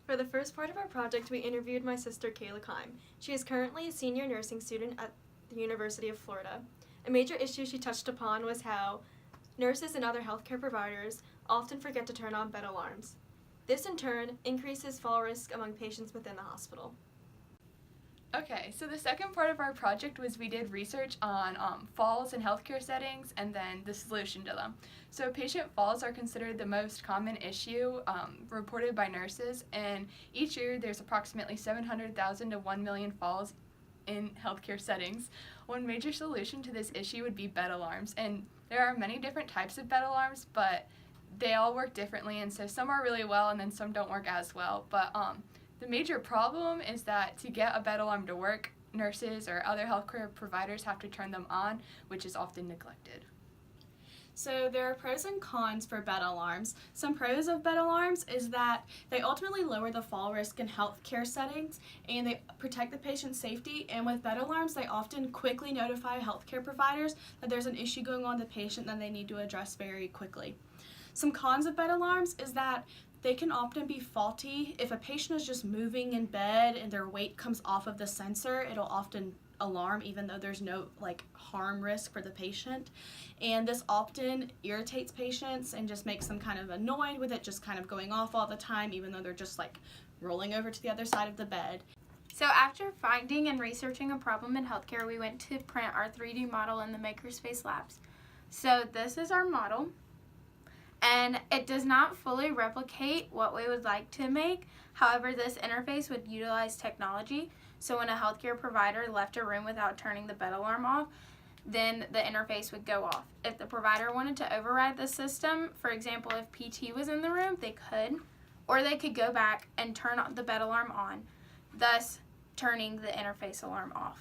For the first part of our project, we interviewed my sister Kayla Kime. She is currently a senior nursing student at the University of Florida. A major issue she touched upon was how nurses and other healthcare providers often forget to turn on bed alarms. This in turn increases fall risk among patients within the hospital. Okay, so the second part of our project was we did research on falls in healthcare settings and then the solution to them. So patient falls are considered the most common issue reported by nurses, and each year there's approximately 700,000 to 1 million falls in healthcare settings. One major solution to this issue would be bed alarms, and there are many different types of bed alarms, but they all work differently, and so some are really well and then some don't work as well. But the major problem is that to get a bed alarm to work, nurses or other healthcare providers have to turn them on, which is often neglected. So there are pros and cons for bed alarms. Some pros of bed alarms is that they ultimately lower the fall risk in healthcare settings and they protect the patient's safety. And with bed alarms, they often quickly notify healthcare providers that there's an issue going on with the patient that they need to address very quickly. Some cons of bed alarms is that they can often be faulty. If a patient is just moving in bed and their weight comes off of the sensor, it'll often alarm even though there's no harm risk for the patient. And this often irritates patients and just makes them kind of annoyed with it just kind of going off all the time, even though they're just rolling over to the other side of the bed. So after finding and researching a problem in healthcare, we went to print our 3D model in the Makerspace labs. So this is our model. And it does not fully replicate what we would like to make. However, this interface would utilize technology. So when a healthcare provider left a room without turning the bed alarm off, then the interface would go off. If the provider wanted to override the system, for example, if PT was in the room, they could, or they could go back and turn the bed alarm on, thus turning the interface alarm off.